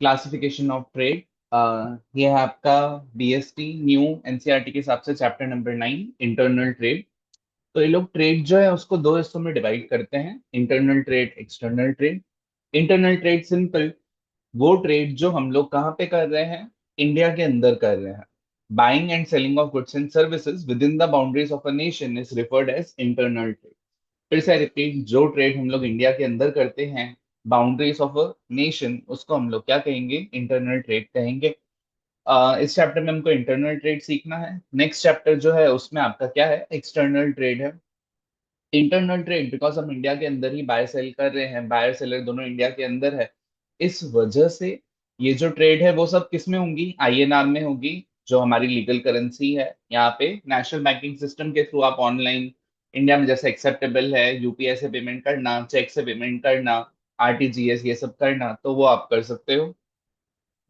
Classification of trade. ये है आपका बीएसटी न्यू एनसीईआरटी के हिसाब से चैप्टर नंबर 9 इंटरनल ट्रेड। तो ये लोग ट्रेड जो है उसको दो हिस्सों में डिवाइड करते हैं, internal trade, external trade. Internal trade simple, वो ट्रेड जो हम लोग कहाँ पे कर रहे हैं, इंडिया के अंदर कर रहे हैं। Buying and selling of goods and services within the boundaries of a nation is referred as internal trade. फिर से रिपीट, जो ट्रेड हम लोग इंडिया के अंदर करते हैं, बाउंड्रीज ऑफ अ नेशन, उसको हम लोग क्या कहेंगे, इंटरनल ट्रेड कहेंगे। इस चैप्टर में हमको इंटरनल ट्रेड सीखना है। नेक्स्ट चैप्टर जो है उसमें आपका क्या है, एक्सटर्नल ट्रेड है। इंटरनल ट्रेड बिकॉज हम इंडिया के अंदर ही बाय सेल कर रहे हैं, बायर सेलर दोनों इंडिया के अंदर है, इस वजह से ये जो ट्रेड है वो सब किस में होंगी, आईएनआर में होगी, जो हमारी लीगल करेंसी है। यहाँ पे नेशनल बैंकिंग सिस्टम के थ्रू आप ऑनलाइन इंडिया में जैसे एक्सेप्टेबल है यूपीआई से पेमेंट करना, चेक से पेमेंट करना, आरटीजीएस ये सब करना, तो वो आप कर सकते हो।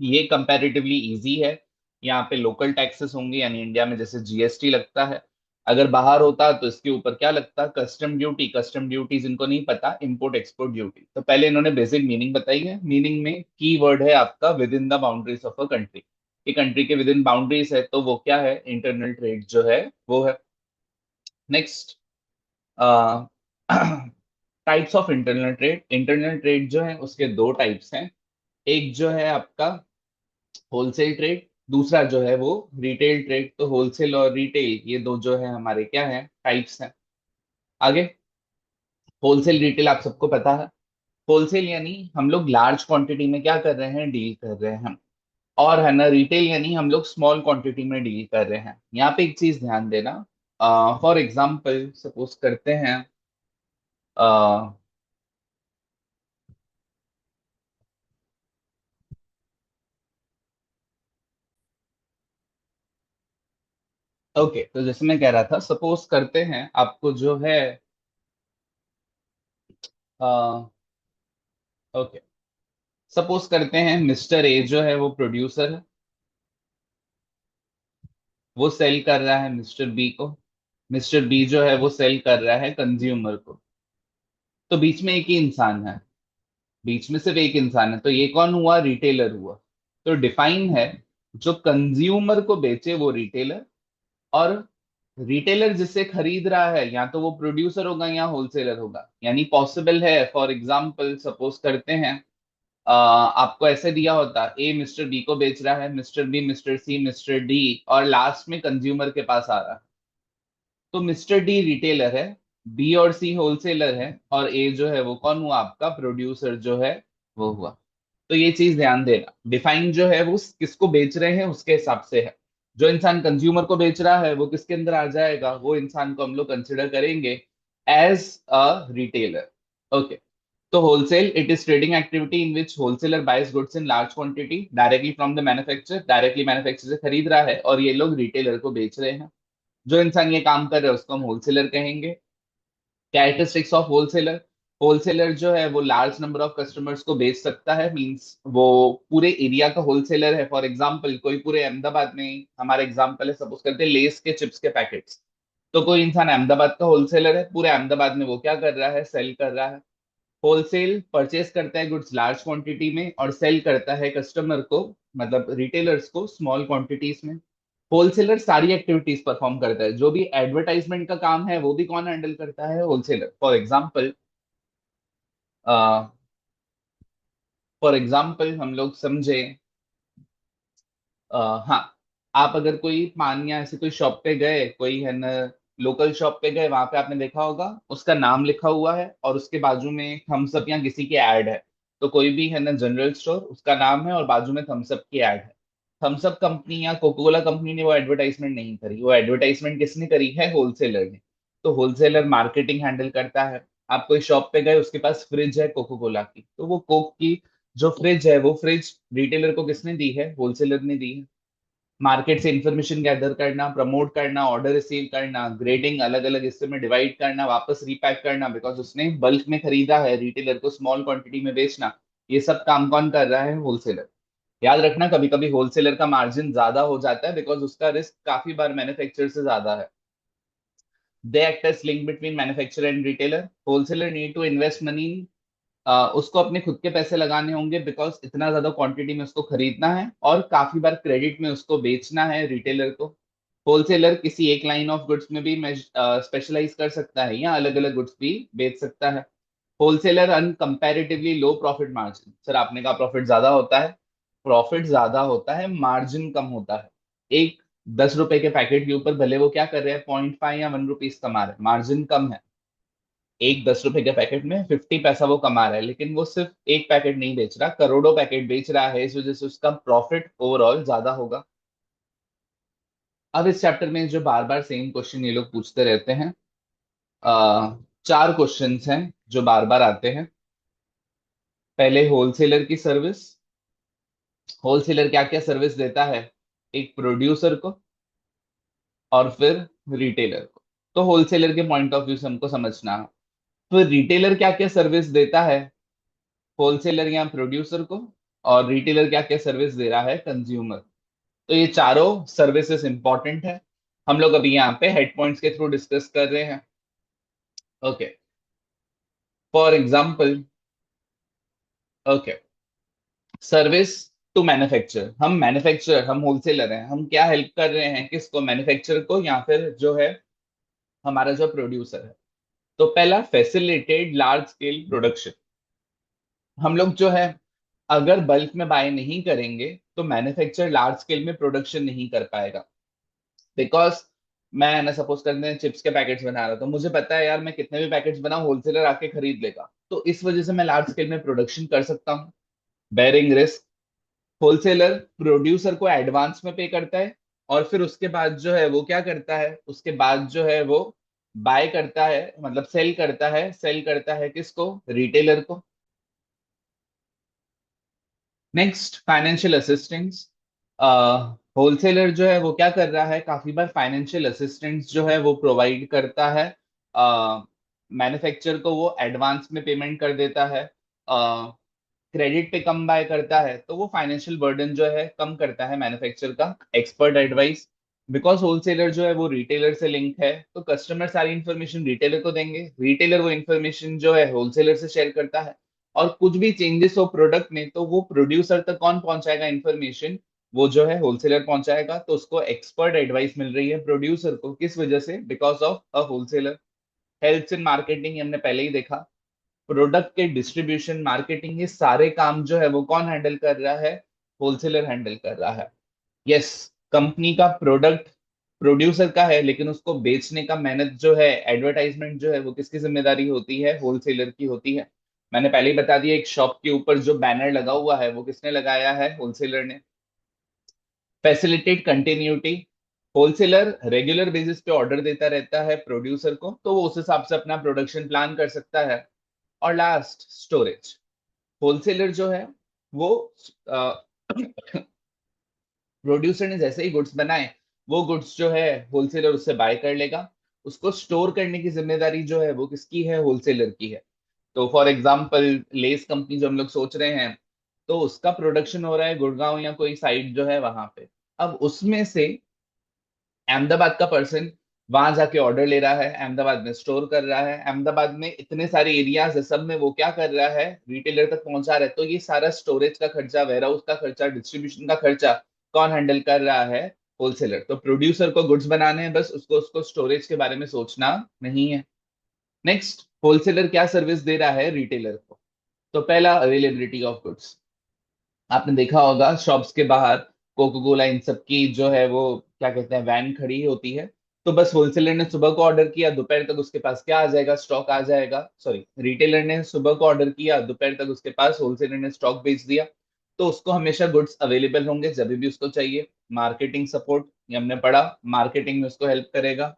ये कंपैरेटिवली इजी है। यहाँ पे लोकल टैक्सेस होंगे, यानी इंडिया में जैसे जीएसटी लगता है, अगर बाहर होता तो इसके ऊपर क्या लगता, कस्टम ड्यूटी। कस्टम ड्यूटी जिनको नहीं पता, इंपोर्ट एक्सपोर्ट ड्यूटी। तो पहले इन्होंने बेसिक मीनिंग बताई है। मीनिंग में की वर्ड है आपका with in the boundaries of a country. ये कंट्री के विद इन बाउंड्रीज है तो वो क्या है, इंटरनल ट्रेड जो है वो है। Next, types of internal trade. Internal trade जो है उसके दो टाइप्स हैं। एक जो है आपका होलसेल ट्रेड, दूसरा जो है वो रिटेल ट्रेड। तो होलसेल और रिटेल ये दो जो है हमारे क्या है, टाइप्स हैं। आगे, होलसेल रिटेल आप सबको पता है। होलसेल यानी हम लोग लार्ज क्वांटिटी में क्या कर रहे हैं, डील कर रहे हैं। और है ना, रिटेल यानी हम लोग स्मॉल क्वांटिटी में डील कर रहे हैं। यहाँ पे एक चीज ध्यान देना, फॉर एग्जाम्पल सपोज करते हैं, ओके, तो जैसे मैं कह रहा था, सपोज करते हैं आपको जो है, ओके, सपोज करते हैं मिस्टर ए जो है वो प्रोड्यूसर है, वो सेल कर रहा है मिस्टर बी को। मिस्टर बी जो है वो सेल कर रहा है कंज्यूमर को। तो बीच में एक ही इंसान है, बीच में सिर्फ एक इंसान है, तो ये कौन हुआ, रिटेलर हुआ। तो डिफाइन है, जो कंज्यूमर को बेचे वो रिटेलर, और रिटेलर जिससे खरीद रहा है या तो वो प्रोड्यूसर होगा या होलसेलर होगा। यानी पॉसिबल है, फॉर एग्जाम्पल सपोज करते हैं, आपको ऐसे दिया होता, ए मिस्टर बी को बेच रहा है, मिस्टर बी, मिस्टर सी, मिस्टर डी, और लास्ट में कंज्यूमर के पास आ रहा है। तो मिस्टर डी रिटेलर है, बी और सी होलसेलर है, और ए जो है वो कौन हुआ, आपका प्रोड्यूसर जो है वो हुआ। तो ये चीज ध्यान देना, डिफाइन जो है वो किसको बेच रहे हैं उसके हिसाब से है। जो इंसान कंज्यूमर को बेच रहा है वो किसके अंदर आ जाएगा, वो इंसान को हम लोग कंसिडर करेंगे एज अ रिटेलर। ओके, तो wholesale, it is trading activity in which wholesaler buys goods in large quantity directly from the manufacturer, directly manufacturer से खरीद रहा है और ये लोग रिटेलर को बेच रहे हैं। जो इंसान ये काम कर रहा है उसको हम होलसेलर कहेंगे। कैरेक्टरिस्टिक्स ऑफ होलसेलर, होलसेलर जो है वो लार्ज नंबर ऑफ कस्टमर्स को बेच सकता है, मींस वो पूरे एरिया का होलसेलर है। फॉर एग्जांपल, कोई पूरे अहमदाबाद में, हमारा एग्जांपल है, सपोज करते हैं लेस के चिप्स के पैकेट्स, तो कोई इंसान अहमदाबाद का होलसेलर है, पूरे अहमदाबाद में वो क्या कर रहा है, सेल कर रहा है। होलसेल परचेस करता है गुड्स लार्ज क्वांटिटी में और सेल करता है कस्टमर को, मतलब रिटेलर्स को, स्मॉल क्वांटिटीज में। होलसेलर सारी एक्टिविटीज परफॉर्म करता है, जो भी एडवर्टाइजमेंट का काम है वो भी कौन हैंडल करता है, होलसेलर। फॉर एग्जाम्पल हम लोग समझे, हाँ, आप अगर कोई पान या ऐसे कोई शॉप पे गए, कोई है ना, लोकल शॉप पे गए, वहां पे आपने देखा होगा उसका नाम लिखा हुआ है और उसके बाजू में थम्स अप या किसी की एड है। तो कोई भी है ना जनरल स्टोर, उसका नाम है और बाजू में थम्स अप की एड है। थम्स अप कंपनी या कोको कोला कंपनी ने वो एडवर्टाइजमेंट नहीं करी, वो एडवर्टाइजमेंट किसने करी है, होलसेलर ने। तो होलसेलर मार्केटिंग हैंडल करता है। आप कोई शॉप पे गए, उसके पास फ्रिज है कोको कोला की, तो वो कोक की जो फ्रिज है, वो फ्रिज रिटेलर को किसने दी है, होलसेलर ने दी है। मार्केट से इंफॉर्मेशन गैदर करना, प्रमोट करना, ऑर्डर रिसीव करना, ग्रेडिंग, अलग अलग हिस्से में डिवाइड करना, वापस रीपैक करना, बिकॉज उसने बल्क में खरीदा है, रिटेलर को स्मॉल क्वांटिटी में बेचना, ये सब काम कौन कर रहा है, होलसेलर। याद रखना, कभी कभी होलसेलर का मार्जिन ज्यादा हो जाता है बिकॉज उसका रिस्क काफी बार मैन्युफैक्चरर से ज्यादा है। They act as link between manufacturer and retailer. Wholesaler need to invest money उसको अपने खुद के पैसे लगाने होंगे, बिकॉज इतना ज्यादा क्वांटिटी में उसको खरीदना है और काफी बार क्रेडिट में उसको बेचना है रिटेलर को। होलसेलर किसी एक लाइन ऑफ गुड्स में भी स्पेशलाइज कर सकता है या अलग अलग गुड्स भी बेच सकता है। होलसेलर अर्न कंपैरेटिवली लो प्रॉफिट मार्जिन। सर आपने कहा प्रॉफिट ज्यादा होता है, प्रॉफिट ज्यादा होता है, मार्जिन कम होता है। एक 10 रुपए के पैकेट के ऊपर भले वो क्या कर रहे हैं, 0.5 या 1 रुपीज कमा रहे हैं, मार्जिन कम है। एक 10 रुपए के पैकेट में 50 पैसा वो कमा रहा है, लेकिन वो सिर्फ एक पैकेट नहीं बेच रहा, करोड़ों पैकेट बेच रहा है, इस वजह से उसका प्रॉफिट ओवरऑल ज्यादा होगा। अब इस चैप्टर में जो बार बार सेम क्वेश्चन ये लोग पूछते रहते हैं, 4 क्वेश्चंस हैं जो बार बार आते हैं। पहले होलसेलर की सर्विस। होलसेलर क्या क्या सर्विस देता है, एक प्रोड्यूसर को और फिर रिटेलर को। तो होलसेलर के पॉइंट ऑफ व्यू से हमको समझना है। फिर रिटेलर क्या क्या सर्विस देता है होलसेलर या प्रोड्यूसर को, और रिटेलर क्या क्या सर्विस दे रहा है कंज्यूमर। तो ये चारों सर्विसेज इंपॉर्टेंट है, हम लोग अभी यहाँ पे हेड पॉइंट्स के थ्रू डिस्कस कर रहे हैं। Okay, for example, okay, service to manufacture. हम होलसेलर हैं, हम क्या हेल्प कर रहे हैं किसको, मैन्युफैक्चर को या फिर जो है हमारा जो प्रोड्यूसर है। तो पहला, फैसिलिटेड लार्ज स्केल प्रोडक्शन। हम लोग जो है अगर बल्क में बाय नहीं करेंगे तो मैन्युफैक्चर लार्ज स्केल में प्रोडक्शन नहीं कर पाएगा। बिकॉज मैं ना सपोज करते हैं चिप्स के पैकेट्स बना रहा था, तो मुझे पता है यार मैं कितने भी पैकेट्स बनाऊं होलसेलर आके खरीद लेगा, तो इस वजह से मैं लार्ज स्केल में प्रोडक्शन कर सकता हूँ, बेयरिंग रिस्क। होलसेलर प्रोड्यूसर को एडवांस में पे करता है, और फिर उसके बाद जो है वो क्या करता है, उसके बाद जो है वो बाय करता है, मतलब सेल करता है किसको, रिटेलर को। Next, financial assistance. होलसेलर जो है वो क्या कर रहा है, काफी बार फाइनेंशियल असिस्टेंस जो है वो प्रोवाइड करता है। मैन्युफैक्चर को वो एडवांस में पेमेंट कर देता है, क्रेडिट पे कम बाय करता है, तो वो फाइनेंशियल बर्डन जो है कम करता है मैन्युफैक्चर का। एक्सपर्ट एडवाइस, बिकॉज होलसेलर जो है वो रिटेलर से लिंक है, तो कस्टमर सारी इंफॉर्मेशन रिटेलर को देंगे, रिटेलर वो इंफॉर्मेशन जो है होलसेलर से शेयर करता है। और कुछ भी चेंजेस हो प्रोडक्ट में तो वो प्रोड्यूसर तक कौन पहुंचाएगा इंफॉर्मेशन, वो जो है होलसेलर पहुंचाएगा। तो उसको एक्सपर्ट एडवाइस मिल रही है प्रोड्यूसर को, किस वजह से, because of a wholesaler. Helps in marketing हमने पहले ही देखा, प्रोडक्ट के डिस्ट्रीब्यूशन, मार्केटिंग, ये सारे काम जो है वो कौन हैंडल कर रहा है, होलसेलर हैंडल कर रहा है। यस, कंपनी का प्रोडक्ट प्रोड्यूसर का है, लेकिन उसको बेचने का मेहनत जो है, एडवर्टाइजमेंट जो है वो किसकी जिम्मेदारी होती है, होलसेलर की होती है। मैंने पहले ही बता दिया, एक शॉप के ऊपर जो बैनर लगा हुआ है वो किसने लगाया है, होलसेलर ने। Facilitate continuity, wholesaler regular basis पे ऑर्डर देता रहता है प्रोड्यूसर को, तो वो उस हिसाब से अपना प्रोडक्शन प्लान कर सकता है। और लास्ट, स्टोरेज। होलसेलर जो है वो प्रोड्यूसर ने जैसे ही गुड्स बनाए, वो गुड्स जो है होलसेलर उससे बाय कर लेगा। उसको स्टोर करने की जिम्मेदारी जो है वो किसकी है, होलसेलर की है। तो फॉर एग्जांपल, लेस कंपनी जो हम लोग सोच रहे हैं, तो उसका प्रोडक्शन हो रहा है गुड़गांव या कोई साइट जो है वहां पे। अब उसमें से अहमदाबाद का पर्सन वहां जाके ऑर्डर ले रहा है, अहमदाबाद में स्टोर कर रहा है, अहमदाबाद में इतने सारे एरियाज है, सब में वो क्या कर रहा है, रिटेलर तक पहुंचा रहा है। तो ये सारा स्टोरेज का खर्चा, वेयर हाउस का खर्चा, डिस्ट्रीब्यूशन का खर्चा कौन हैंडल कर रहा है, होलसेलर। तो प्रोड्यूसर को गुड्स बनाने हैं, बस उसको उसको स्टोरेज के बारे में सोचना नहीं है। नेक्स्ट, होलसेलर क्या सर्विस दे रहा है रिटेलर को। तो पहला, अवेलेबिलिटी ऑफ गुड्स। आपने देखा होगा शॉप्स के बाहर कोको कोला इन सब की जो है वो क्या कहते हैं, वैन खड़ी होती है। तो बस होलसेलर ने सुबह को ऑर्डर किया, दोपहर तक उसके पास क्या आ जाएगा, स्टॉक आ जाएगा। सॉरी, रिटेलर ने सुबह को ऑर्डर किया, दोपहर तक उसके पास होलसेलर ने स्टॉक बेच दिया। तो उसको हमेशा गुड्स अवेलेबल होंगे जब भी उसको चाहिए। मार्केटिंग सपोर्ट, ये हमने पढ़ा, मार्केटिंग में उसको हेल्प करेगा।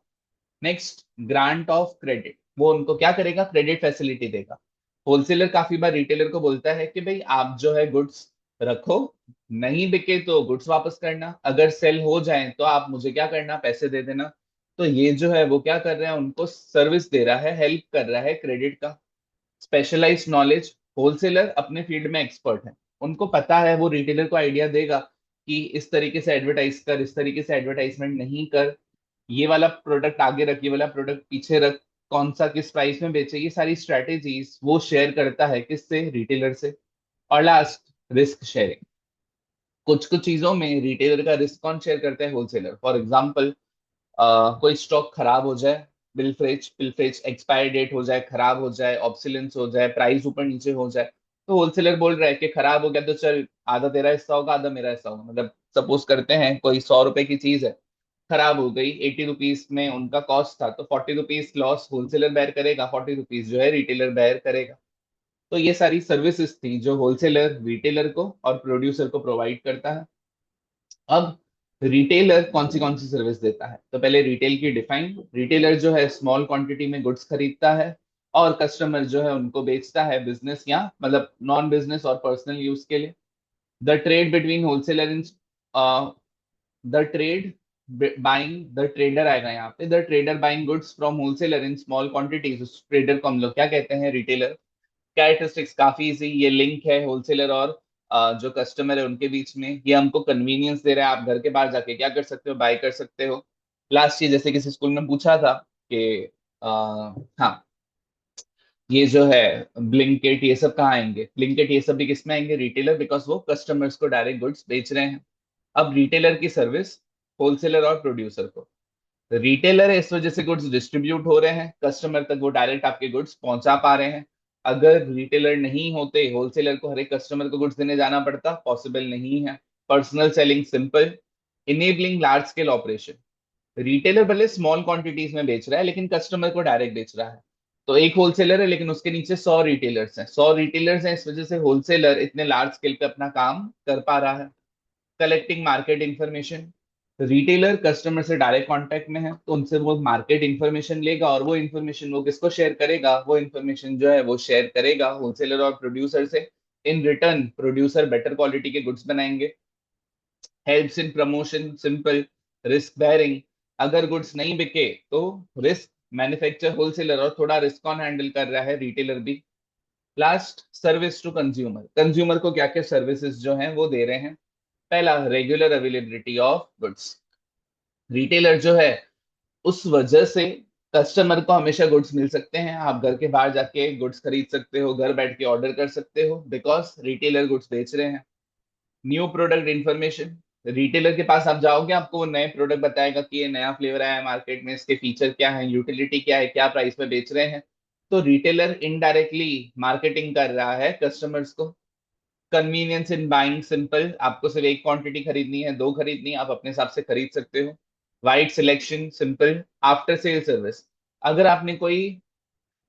नेक्स्ट, ग्रांट ऑफ क्रेडिट, वो उनको क्या करेगा, क्रेडिट फैसिलिटी देगा। होलसेलर काफी बार रिटेलर को बोलता है कि भाई आप जो है गुड्स रखो, नहीं बिके तो गुड्स वापस करना, अगर सेल हो जाए तो आप मुझे क्या करना, पैसे दे देना। तो ये जो है वो क्या कर रहे हैं, उनको सर्विस दे रहा है, हेल्प कर रहा है क्रेडिट का। स्पेशलाइज्ड नॉलेज, होलसेलर अपने फील्ड में एक्सपर्ट है, उनको पता है, वो रिटेलर को आइडिया देगा कि इस तरीके से एडवर्टाइज कर, इस तरीके से एडवर्टाइजमेंट नहीं कर, ये वाला प्रोडक्ट आगे रख, ये वाला प्रोडक्ट पीछे रख। कौन सा किस प्राइस में बेचे, ये सारी स्ट्रेटेजीज वो शेयर करता है किससे, रिटेलर से। और लास्ट, रिस्क शेयरिंग। कुछ कुछ चीजों में रिटेलर का रिस्क कौन शेयर करता है, होलसेलर। फॉर एग्जाम्पल, कोई स्टॉक खराब हो जाए, बिलफ्रेज पिलफ्रेज एक्सपायर डेट हो जाए, खराब हो जाए, ऑब्सिलेंस हो जाए, प्राइस ऊपर नीचे हो जाए, तो होलसेलर बोल रहा है कि खराब हो गया तो चल, आधा तेरा हिस्सा होगा आधा मेरा हिस्सा होगा। मतलब सपोज करते हैं कोई 100 रुपए की चीज है, खराब हो गई, 80 रुपीज में उनका कॉस्ट था, तो 40 रुपीज लॉस होलसेलर बेयर करेगा, 40 रुपीज जो है रिटेलर बेयर करेगा। तो ये सारी सर्विसेज थी जो होलसेलर रिटेलर को और प्रोड्यूसर को प्रोवाइड करता है। अब रिटेलर कौन सी सर्विस देता है, तो पहले रिटेल की डिफाइन। रिटेलर जो है स्मॉल क्वांटिटी में गुड्स खरीदता है, और कस्टमर जो है उनको बेचता है बिजनेस या मतलब नॉन बिजनेस और पर्सनल यूज के लिए। The trade between wholesaler in the trade buying the trader आएगा यहाँ पे, the trader buying goods from wholesaler in small quantities, उस ट्रेडर को हम लोग क्या कहते हैं, रिटेलर। कैरेक्टरिस्टिक्स काफी इजी, ये लिंक है होलसेलर और जो कस्टमर है उनके बीच में। ये हमको कन्वीनियंस दे रहा है, आप घर के बाहर जाके क्या कर सकते हो, बाय कर सकते हो। लास्ट ये जैसे किसी स्कूल में पूछा था कि हाँ, ये जो है ब्लिंकिट ये सब कहाँ आएंगे, ब्लिंकिट ये सब भी किसमें आएंगे, रिटेलर, बिकॉज वो कस्टमर्स को डायरेक्ट गुड्स बेच रहे हैं। अब रिटेलर की सर्विस होलसेलर और प्रोड्यूसर को। रिटेलर है इस वजह से गुड्स डिस्ट्रीब्यूट हो रहे हैं कस्टमर तक, वो डायरेक्ट आपके गुड्स पहुंचा पा रहे हैं। अगर रिटेलर नहीं होते, होलसेलर को हर एक कस्टमर को गुड्स देने जाना पड़ता, पॉसिबल नहीं है। Personal selling simple, enabling large scale operation. Retailer भले स्मॉल क्वांटिटीज में बेच रहा है लेकिन कस्टमर को डायरेक्ट बेच रहा है। तो एक होलसेलर है लेकिन उसके नीचे 100 रिटेलर्स हैं, 100 रिटेलर्स हैं, इस वजह से होलसेलर इतने लार्ज स्केल पे अपना काम कर पा रहा है। Collecting market information, retailer customer से डायरेक्ट कांटेक्ट में है तो उनसे वो मार्केट इंफॉर्मेशन लेगा, और वो इंफॉर्मेशन वो किसको शेयर करेगा, वो इंफॉर्मेशन जो है वो शेयर करेगा होलसेलर और प्रोड्यूसर से। In return producer better quality के गुड्स बनाएंगे। Helps in promotion simple. Risk bearing, अगर गुड्स नहीं बिके तो रिस्क मैन्युफैक्चर होलसेलर, और थोड़ा रिस्क कौन हैंडल कर रहा है, रिटेलर भी। Last, service to consumer, consumer को क्या क्या सर्विसेज जो हैं वो दे रहे हैं। पहला, regular availability of goods. Retailer जो है उस वजह से कस्टमर को हमेशा गुड्स मिल सकते हैं, आप घर के बाहर जाके गुड्स खरीद सकते हो, घर बैठ के ऑर्डर कर सकते हो, बिकॉज रिटेलर गुड्स बेच रहे हैं। न्यू प्रोडक्ट इंफॉर्मेशन, रिटेलर के पास आप जाओगे आपको वो नए प्रोडक्ट बताएगा कि ये नया फ्लेवर आया है मार्केट में, इसके फीचर क्या है, यूटिलिटी क्या है, क्या प्राइस में बेच रहे हैं। तो रिटेलर इनडायरेक्टली मार्केटिंग कर रहा है कस्टमर्स को। कन्वीनियंस इन बाइंग सिंपल, आपको सिर्फ एक क्वांटिटी खरीदनी है, दो खरीदनी है, आप अपने हिसाब से खरीद सकते हो। Wide selection simple. After sale service, अगर आपने कोई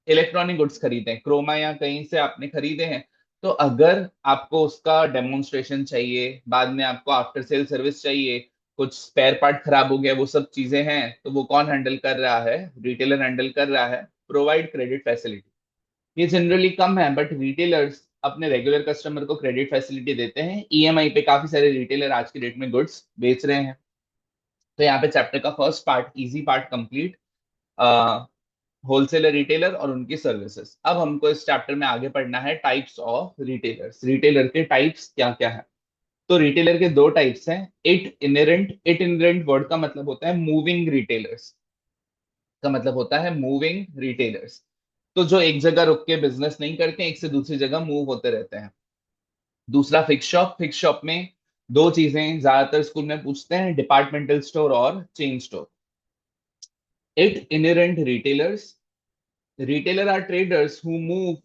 इलेक्ट्रॉनिक गुड्स खरीदे हैं, क्रोमा या कहीं से आपने खरीदे हैं, तो अगर आपको उसका डेमोन्स्ट्रेशन चाहिए, बाद में आपको आफ्टर सेल सर्विस चाहिए, कुछ स्पेयर पार्ट खराब हो गया, वो सब चीजें हैं, तो वो कौन हैंडल कर रहा है, रिटेलर हैंडल कर रहा है। प्रोवाइड क्रेडिट फैसिलिटी, ये जनरली कम है बट रिटेलर्स अपने रेगुलर कस्टमर को क्रेडिट फैसिलिटी देते हैं। ईएमआई पे काफी सारे रिटेलर आज की डेट में गुड्स बेच रहे हैं। तो यहाँ पे चैप्टर का first part, easy part complete, wholesaler retailer और उनकी सर्विसेज। अब हमको इस चैप्टर में आगे पढ़ना है टाइप्स ऑफ रिटेलर्स, रिटेलर के टाइप्स क्या क्या है। तो रिटेलर के दो टाइप्स हैं। इट इनरेंट वर्ड का मतलब होता है मूविंग रिटेलर्स, का मतलब होता है मूविंग रिटेलर्स। तो जो एक जगह रुक के बिजनेस नहीं करते, एक से दूसरी जगह मूव होते रहते हैं। दूसरा फिक्स शॉप, फिक्स शॉप में दो चीजें ज्यादातर स्कूल में पूछते हैं, डिपार्टमेंटल स्टोर और chain store. It inherent retailers, retailer are traders who move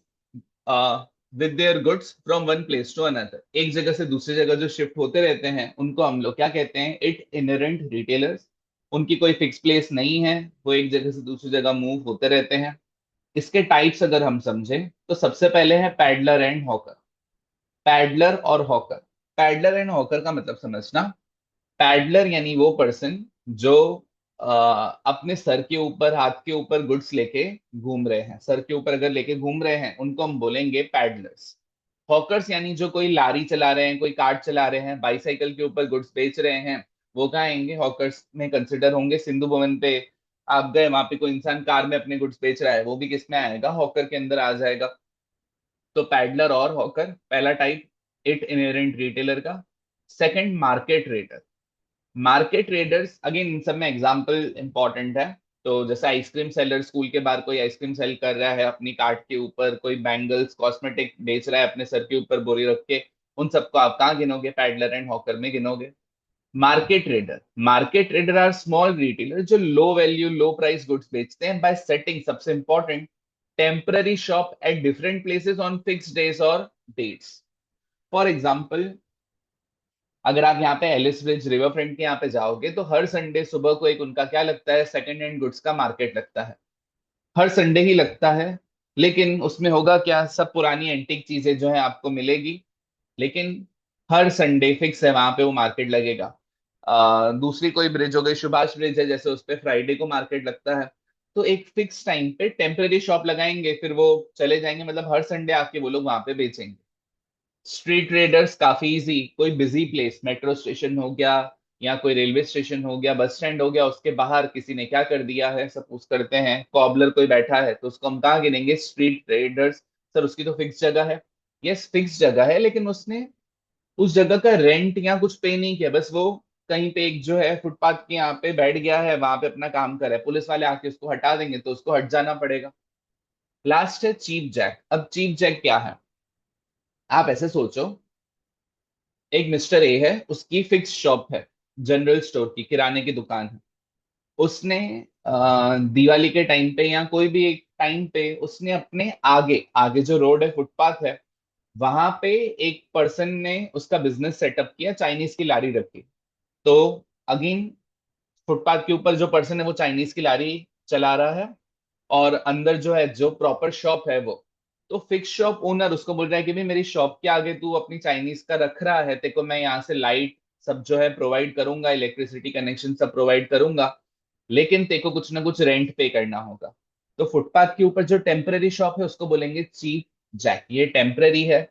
with their goods from one place to another, एक जगह से दूसरी जगह जो शिफ्ट होते रहते हैं उनको हम लोग क्या कहते हैं, इट इनहेरेंट रिटेलर्स। उनकी कोई फिक्स प्लेस नहीं है, वो एक जगह से दूसरी जगह मूव होते रहते हैं। इसके टाइप्स अगर हम समझें तो सबसे पहले है पैडलर एंड हॉकर। पैडलर और हॉकर, पैडलर एंड हॉकर का मतलब समझना। पैडलर यानी वो पर्सन जो अपने सर के ऊपर, हाथ के ऊपर गुड्स लेके घूम रहे हैं, सर के ऊपर अगर लेके घूम रहे हैं उनको हम बोलेंगे पैडलर्स। हॉकर्स यानी जो कोई लारी चला रहे हैं, कोई कार्ट चला रहे हैं, बाईसाइकिल के ऊपर गुड्स बेच रहे हैं, वो कहाँ आएंगे, हॉकर्स में कंसिडर होंगे। सिंधु भवन पे आप गए, वहां पे कोई इंसान कार में अपने गुड्स बेच रहा है, वो भी किस में आएगा, हॉकर के अंदर आ जाएगा। तो पैडलर और हॉकर पहला टाइप, इट इनहेरेंट रिटेलर का। Second, market trader. Market traders, again in सब में एग्जांपल इंपॉर्टेंट है। तो जैसे आइसक्रीम सेलर स्कूल के बाहर कोई आइसक्रीम सेल कर रहा है अपनी कार्ट के ऊपर, कोई बैंगल्स कॉस्मेटिक बेच रहा है अपने सर के ऊपर बोरी रख के, उन सबको आप कहाँ गिनोगे? पैडलर एंड हॉकर में गिनोगे। Market trader or small retailer जो low value low price goods बेचते हैं बाय सेटिंग, सबसे important, temporary shop at different places on fix days और डेट्स। फॉर एग्जाम्पल, अगर आप यहाँ पे एलिस ब्रिज रिवर फ्रंट के यहाँ पे जाओगे तो हर संडे सुबह को एक उनका क्या लगता है, सेकंड हैंड गुड्स का मार्केट लगता है। हर संडे ही लगता है, लेकिन उसमें होगा क्या, सब पुरानी एंटीक चीजें जो है आपको मिलेगी, लेकिन हर संडे फिक्स है वहां पे वो मार्केट लगेगा। दूसरी कोई ब्रिज हो गई, सुभाष ब्रिज है जैसे, उस पे फ्राइडे को मार्केट लगता है। तो एक फिक्स टाइम पे टेम्पररी शॉप लगाएंगे, फिर वो चले जाएंगे, मतलब हर संडे आके वो लोग वहां पे बेचेंगे। स्ट्रीट ट्रेडर्स काफी इजी, कोई बिजी प्लेस, मेट्रो स्टेशन हो गया या कोई रेलवे स्टेशन हो गया, बस स्टैंड हो गया, उसके बाहर किसी ने क्या कर दिया है, सपोज करते हैं कॉबलर कोई बैठा है, तो उसको हम कहाँ गिनेंगे? Street traders. सर उसकी तो फिक्स जगह है। यस फिक्स जगह है, लेकिन उसने उस जगह का रेंट या कुछ पे नहीं किया, बस वो कहीं पे एक जो है फुटपाथ के यहाँ पे बैठ गया है, वहां पे अपना काम कर रहा है, पुलिस वाले आके उसको हटा देंगे तो उसको हट जाना पड़ेगा। लास्ट है चीप जैक। अब चीप जैक क्या है? आप ऐसे सोचो, एक मिस्टर ए है, उसकी फिक्स शॉप है, जनरल स्टोर की, किराने की दुकान है। उसने दिवाली के टाइम पे या कोई भी एक टाइम पे उसने अपने आगे आगे जो रोड है, फुटपाथ है, वहां पे एक पर्सन ने उसका बिजनेस सेटअप किया, चाइनीज की लारी रखी। तो अगेन, फुटपाथ के ऊपर जो पर्सन है वो चाइनीज की लारी चला रहा है, और अंदर जो है जो प्रॉपर शॉप है वो, तो फिक्स शॉप ओनर उसको बोल रहा है कि भाई मेरी शॉप के आगे तू अपनी चाइनीज का रख रहा है, तेको मैं यहाँ से लाइट सब जो है प्रोवाइड करूंगा, इलेक्ट्रिसिटी कनेक्शन सब प्रोवाइड करूंगा, लेकिन तेको कुछ ना कुछ रेंट पे करना होगा। तो फुटपाथ के ऊपर जो टेम्पररी शॉप है उसको बोलेंगे चीप जैक, ये टेम्पररी है।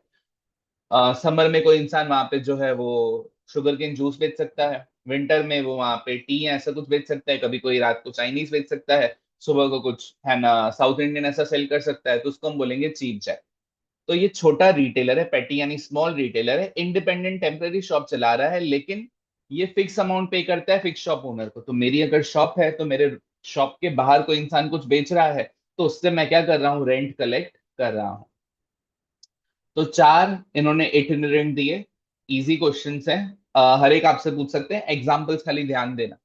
समर में कोई इंसान वहां पे जो है वो शुगर केन जूस बेच सकता है, विंटर में वो वहां पे टी ऐसा कुछ बेच सकता है, कभी कोई रात को चाइनीज बेच सकता है, सुबह को कुछ है ना साउथ इंडियन ऐसा सेल कर सकता है, तो उसको हम बोलेंगे चीप जैक। तो ये छोटा रिटेलर है, पेटी यानी स्मॉल रिटेलर है, इंडिपेंडेंट टेम्पररी शॉप चला रहा है, लेकिन ये फिक्स अमाउंट पे करता है फिक्स शॉप ओनर को। तो मेरी अगर शॉप है तो मेरे शॉप के बाहर कोई इंसान कुछ बेच रहा है, तो उससे मैं क्या कर रहा हूँ? रेंट कलेक्ट कर रहा हूँ। तो चार इन्होंने इटिनरेंट दिए, इजी क्वेश्चंस हैं, हर एक आपसे पूछ सकते हैं, एग्जांपल्स खाली ध्यान देना।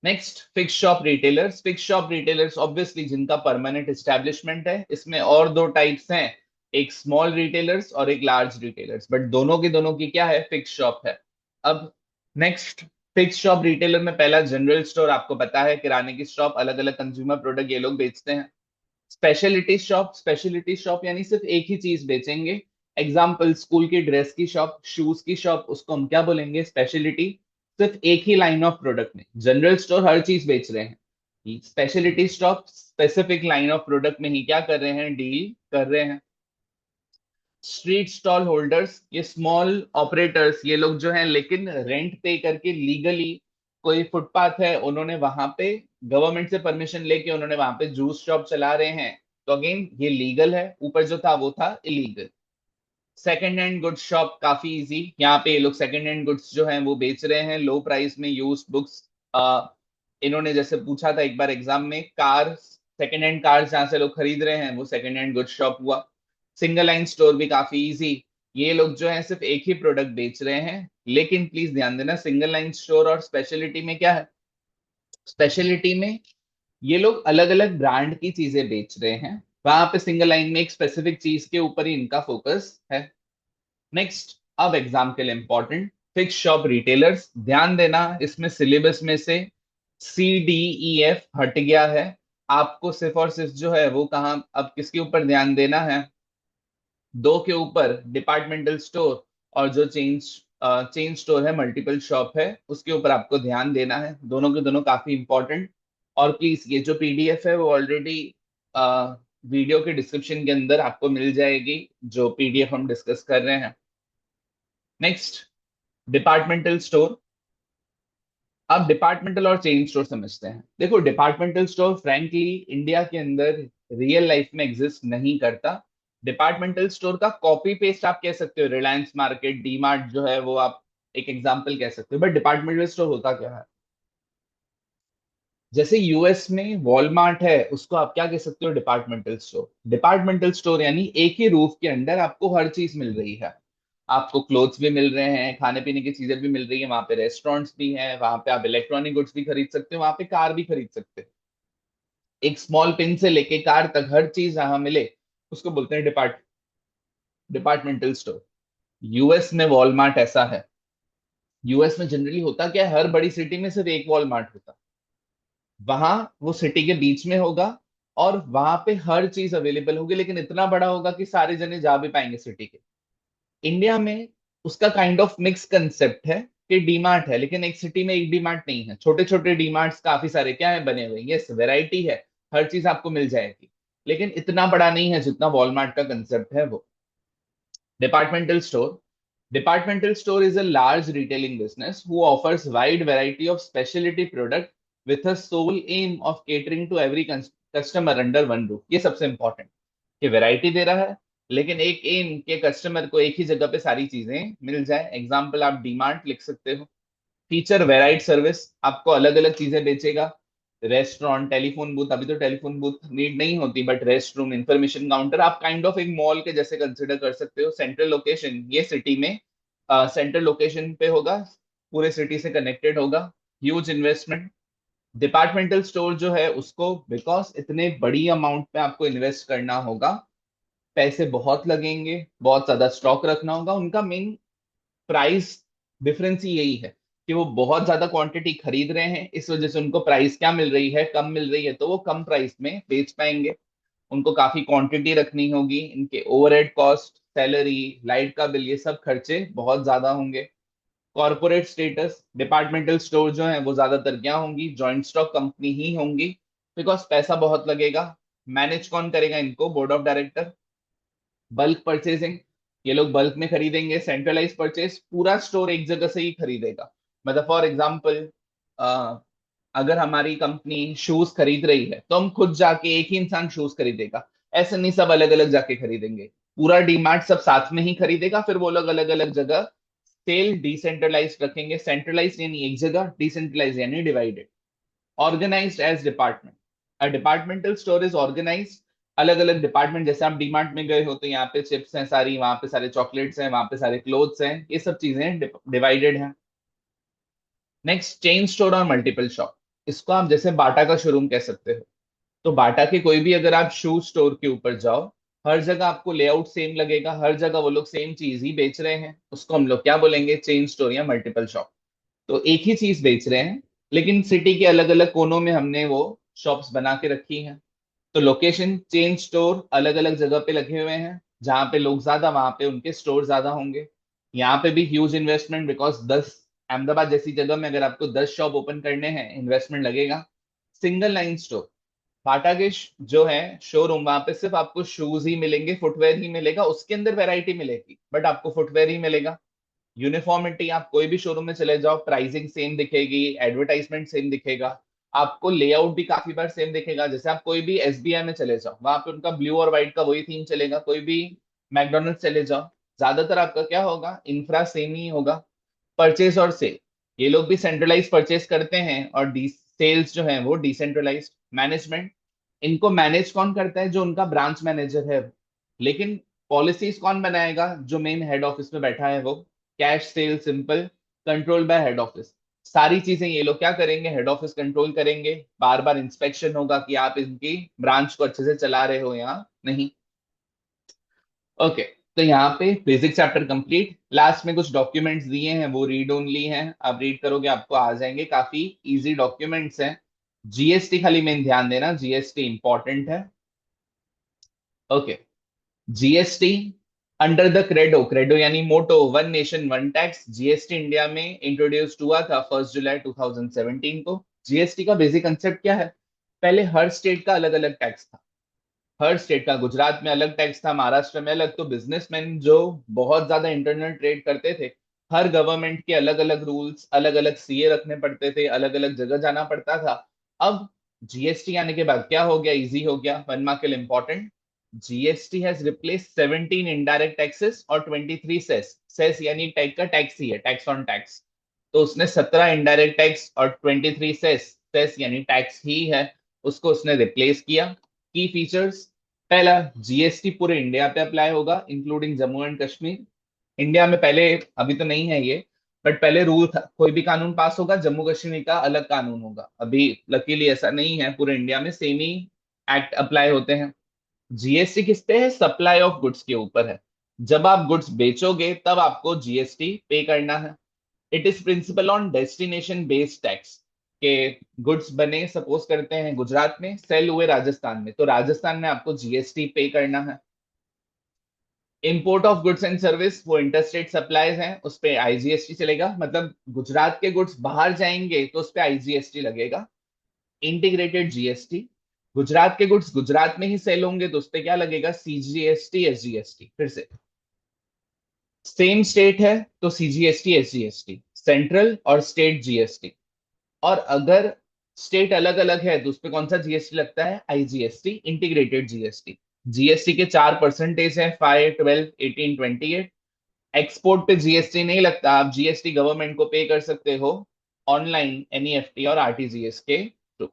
Next, fix shop retailers. Fix shop retailers obviously जिनका परमानेंट एस्टेब्लिशमेंट है। इसमें और दो टाइप्स हैं, एक स्मॉल रिटेलर्स और एक लार्ज रिटेलर्स, बट दोनों की क्या है? फिक्स शॉप है। अब नेक्स्ट, फिक्स शॉप रिटेलर में पहला जनरल स्टोर, आपको पता है किराने की शॉप, अलग अलग कंज्यूमर प्रोडक्ट ये लोग बेचते हैं। स्पेशलिटी शॉप यानी सिर्फ एक ही चीज बेचेंगे। एग्जाम्पल, स्कूल की ड्रेस की शॉप, शूज की शॉप, उसको हम क्या बोलेंगे? स्पेशलिटी। सिर्फ एक ही लाइन ऑफ प्रोडक्ट में। जनरल स्टोर हर चीज बेच रहे हैं, speciality shop specific line of product में ही क्या कर रहे हैं? डील कर रहे हैं। स्ट्रीट स्टॉल होल्डर्स, ये स्मॉल ऑपरेटर्स, ये लोग जो हैं लेकिन रेंट पे करके लीगली, कोई फुटपाथ है उन्होंने वहां पे गवर्नमेंट से परमिशन लेके उन्होंने वहां पे जूस शॉप चला रहे हैं, तो अगेन ये लीगल है, ऊपर जो था वो था illegal. Second hand goods shop काफी इजी, यहाँ पे ये लोग सेकेंड हैंड गुड्स जो हैं वो बेच रहे हैं लो प्राइस में, यूज बुक्स। इन्होंने जैसे पूछा था एक बार एग्जाम में, कार, सेकेंड हैंड कार जहां से लोग खरीद रहे हैं वो सेकेंड हैंड गुड्स शॉप हुआ। सिंगल लाइन स्टोर भी काफी इजी, ये लोग जो है सिर्फ एक ही प्रोडक्ट बेच रहे हैं, लेकिन प्लीज ध्यान देना, सिंगल लाइन स्टोर और स्पेशलिटी में क्या है? स्पेशलिटी में ये लोग अलग अलग ब्रांड की चीजें बेच रहे हैं, वहां पे सिंगल लाइन में एक स्पेसिफिक चीज के ऊपर ही इनका फोकस है। नेक्स्ट, अब एग्जाम के लिए इंपॉर्टेंट, फिक्स शॉप रिटेलर्स, ध्यान देना इसमें सिलेबस में से CDEF हट गया है। आपको सिर्फ और सिर्फ जो है वो कहाँ अब किसके ऊपर ध्यान देना है? दो के ऊपर, डिपार्टमेंटल स्टोर और जो चेंज स्टोर है, मल्टीपल शॉप है, उसके ऊपर आपको ध्यान देना है, दोनों के दोनों काफी इंपॉर्टेंट। और प्लीज ये जो PDF है वो ऑलरेडी वीडियो के डिस्क्रिप्शन के अंदर आपको मिल जाएगी, जो PDF हम डिस्कस कर रहे हैं। Next, departmental store. अब डिपार्टमेंटल और चेन स्टोर समझते हैं। देखो, डिपार्टमेंटल स्टोर फ्रैंकली इंडिया के अंदर रियल लाइफ में एग्जिस्ट नहीं करता। डिपार्टमेंटल स्टोर का कॉपी पेस्ट आप कह सकते हो, रिलायंस मार्केट, डी मार्ट जो है वो, आप एक एग्जांपल कह सकते हो, बट डिपार्टमेंटल स्टोर होता क्या है? जैसे यूएस में वॉलमार्ट है, उसको आप क्या कह सकते हो, डिपार्टमेंटल स्टोर। डिपार्टमेंटल स्टोर यानी एक ही रूफ के अंदर आपको हर चीज मिल रही है। आपको क्लोथ्स भी मिल रहे हैं, खाने पीने की चीजें भी मिल रही है, वहां पे रेस्टोरेंट्स भी हैं, वहां पे आप इलेक्ट्रॉनिक गुड्स भी खरीद सकते हो, वहां पे कार भी खरीद सकते हो। एक स्मॉल पिन से लेके कार तक हर चीज जहां मिले उसको बोलते हैं डिपार्टमेंटल स्टोर। यूएस में वॉलमार्ट ऐसा है। यूएस में जनरली होता क्या है, हर बड़ी सिटी में सिर्फ एक वॉलमार्ट होता, वहां वो सिटी के बीच में होगा, और वहां पे हर चीज अवेलेबल होगी, लेकिन इतना बड़ा होगा कि सारे जने जा भी पाएंगे सिटी के। इंडिया में उसका काइंड ऑफ मिक्स कंसेप्ट है कि डीमार्ट है, लेकिन एक सिटी में एक डीमार्ट नहीं है, छोटे छोटे डीमार्ट्स काफी सारे क्या है बने हुए, यस वैरायटी है, हर चीज आपको मिल जाएगी, लेकिन इतना बड़ा नहीं है जितना वॉलमार्ट का कंसेप्ट है वो। Departmental store. Departmental store is a large retailing business who offers wide variety of specialty product with a sole aim of catering to every customer under one roof. ये सबसे important कि variety दे रहा है, लेकिन एक M के customer को एक ही जगह पे सारी चीजें मिल जाए। एग्जाम्पल आप डीमार्ट लिख सकते हो। फीचर वेराइड सर्विस, आपको अलग अलग चीजें बेचेगा। रेस्टोरेंट, टेलीफोन बूथ, अभी तो टेलीफोन बूथ नीड नहीं होती, but rest room, information counter आप काइंड ऑफ एक मॉल के जैसे कंसिडर कर सकते हो। सेंट्रल लोकेशन ये सिटी में सेंट्रल लोकेशन पे होगा, पूरे सिटी से कनेक्टेड होगा। Huge investment. डिपार्टमेंटल स्टोर जो है उसको बिकॉज इतने बड़ी अमाउंट पे आपको इन्वेस्ट करना होगा, पैसे बहुत लगेंगे, बहुत ज्यादा स्टॉक रखना होगा, उनका मेन प्राइस डिफरेंस ही यही है कि वो बहुत ज्यादा क्वांटिटी खरीद रहे हैं, इस वजह से उनको प्राइस क्या मिल रही है, कम मिल रही है, तो वो कम प्राइस में बेच पाएंगे। उनको काफी क्वांटिटी रखनी होगी, इनके ओवरहेड कॉस्ट, सैलरी, लाइट का बिल, ये सब खर्चे बहुत ज्यादा होंगे। कॉर्पोरेट स्टेटस, डिपार्टमेंटल स्टोर जो है वो ज्यादातर क्या होंगी, जॉइंट स्टॉक कंपनी ही होंगी, बिकॉज पैसा बहुत लगेगा। मैनेज कौन करेगा इनको, board of director. Bulk purchasing, ये लोग बल्क में खरीदेंगे। सेंट्रलाइज परचेज, पूरा स्टोर एक जगह से ही खरीदेगा। मतलब फॉर एग्जांपल, अगर हमारी कंपनी शूज खरीद रही है तो हम खुद जाके एक ही इंसान शूज खरीदेगा, ऐसे नहीं सब अलग अलग जाके खरीदेंगे। पूरा डीमार्ट सब साथ में ही खरीदेगा, फिर वो लोग अलग अलग जगह सेल डिसेंट्रलाइज रखेंगे। सेंट्रलाइज यानी एक जगह, डिसेंट्रलाइज यानी divided. Organised as department, a departmental store is organised. अलग अलग डिपार्टमेंट, जैसे आप डीमार्ट में गए हो तो यहाँ पे चिप्स हैं सारी, वहां पे सारे चॉकलेट्स हैं, वहां पे सारे क्लोथ्स हैं, ये सब चीजें डिवाइडेड हैं। नेक्स्ट, चेन स्टोर और मल्टीपल शॉप। इसको आप जैसे बाटा का शोरूम कह सकते हो। तो बाटा के कोई भी अगर आप शू स्टोर के ऊपर जाओ, हर जगह आपको लेआउट सेम लगेगा, हर जगह वो लोग सेम चीज ही बेच रहे हैं, उसको हम लोग क्या बोलेंगे, चेन स्टोर या मल्टीपल शॉप। तो एक ही चीज बेच रहे हैं, लेकिन सिटी के अलग अलग कोनों में हमने वो शॉप्स बना के रखी हैं। तो लोकेशन, चेन स्टोर अलग अलग जगह पे लगे हुए हैं, जहां पे लोग ज्यादा वहां पे उनके स्टोर ज्यादा होंगे। यहाँ पे भी ह्यूज इन्वेस्टमेंट, बिकॉज 10, अहमदाबाद जैसी जगह में अगर आपको 10 शॉप ओपन करने हैं, इन्वेस्टमेंट लगेगा। सिंगल लाइन स्टोर, बाटा के जो है शोरूम, वहां पे सिर्फ आपको शूज ही मिलेंगे, फुटवेयर ही मिलेगा, उसके अंदर वैरायटी मिलेगी बट आपको फुटवेयर ही मिलेगा। यूनिफॉर्मिटी, आप कोई भी शोरूम में चले जाओ, प्राइसिंग सेम दिखेगी, एडवर्टाइजमेंट सेम दिखेगा, आपको लेआउट भी काफी बार सेम दिखेगा। जैसे आप कोई भी एसबीआई में चले जाओ, वहां पे उनका ब्लू और व्हाइट का वही थीम चलेगा। कोई भी मैकडोनल्ड्स चले जाओ, ज्यादातर आपका क्या होगा, इंफ्रा सेम ही होगा। परचेज और सेल, ये लोग भी सेंट्रलाइज परचेज करते हैं, और डी सेल्स जो है वो डिसेंट्रलाइज। मैनेजमेंट, इनको मैनेज कौन करता है, जो उनका ब्रांच मैनेजर है, लेकिन पॉलिसीज कौन बनाएगा, जो मेन हेड ऑफिस में बैठा है वो। Cash cell simple, control by head office. सारी चीजें ये लोग क्या करेंगे, हेड ऑफिस कंट्रोल करेंगे, बार बार इंस्पेक्शन होगा कि आप इनकी ब्रांच को अच्छे से चला रहे हो या नहीं। ओके, तो यहाँ पे बेसिक चैप्टर कंप्लीट। लास्ट में कुछ डॉक्यूमेंट्स दिए हैं, वो रीड ओनली हैं, आप रीड करोगे आपको आ जाएंगे, काफी इजी डॉक्यूमेंट्स हैं। जीएसटी खाली मेन ध्यान देना, जीएसटी इंपॉर्टेंट है। Okay, GST under the credo, credo यानी motto, one nation one tax, GST India में इंट्रोड्यूस्ड हुआ था 1 जुलाई 2017 को। जीएसटी का बेसिक कंसेप्ट क्या है, पहले हर स्टेट का अलग अलग टैक्स था। हर स्टेट का, गुजरात में अलग टैक्स था, महाराष्ट्र में अलग, तो बिजनेसमैन जो बहुत ज्यादा इंटरनल ट्रेड करते थे, हर गवर्नमेंट के अलग अलग रूल्स, अलग अलग सीए रखने पड़ते थे, अलग अलग जगह जाना पड़ता था। अब जीएसटी आने के बाद क्या हो गया, इजी हो गया, 1 मार्क के लिए important. GST has replace 17 indirect taxes और 23 सेस। सेस यानी टैक्स का टैक्स ही है, टैक्स ऑन टैक्स। तो उसने 17 इनडायरेक्ट टैक्स और 23 सेस सेस यानी टैक्स ही है, उसको उसने रिप्लेस किया। की फीचर्स, पहला, जीएसटी पूरे इंडिया पे अप्लाई होगा including Jammu and Kashmir. India में पहले, अभी तो नहीं है ये, बट पहले रूल था कोई भी कानून पास होगा जम्मू कश्मीर का अलग कानून होगा। अभी लकीली ऐसा नहीं है, पूरे इंडिया में सेम ही एक्ट अप्लाई होते हैं। जीएसटी किस पे है? सप्लाई ऑफ गुड्स के ऊपर है। जब आप गुड्स बेचोगे तब आपको जीएसटी पे करना है। It is principal on destination based tax, के गुड्स बने सपोज करते हैं गुजरात में, सेल हुए राजस्थान में, तो राजस्थान में आपको जीएसटी पे करना है। Import of goods and service, वो इंटरस्टेट सप्लाईज हैं, उस पे आईजीएसटी चलेगा, मतलब गुजरात के गुड्स बाहर जाएंगे तो उस पे आईजीएसटी लगेगा। इंटीग्रेटेड जीएसटी, गुजरात के गुड्स गुजरात में ही सेल होंगे तो उस पे क्या लगेगा? CGST, SGST. फिर से सेम स्टेट है तो सीजीएसटी, एसजीएसटी, सेंट्रल और स्टेट जीएसटी। और अगर स्टेट अलग अलग है तो उस पे कौन सा जीएसटी लगता है? IGST, integrated GST. जीएसटी के 4% है, 5, 12, 18, 28। एक्सपोर्ट पे जीएसटी नहीं लगता, आप जीएसटी गवर्नमेंट को पे कर सकते हो ऑनलाइन, एनईएफटी और आरटीजीएस के थ्रू।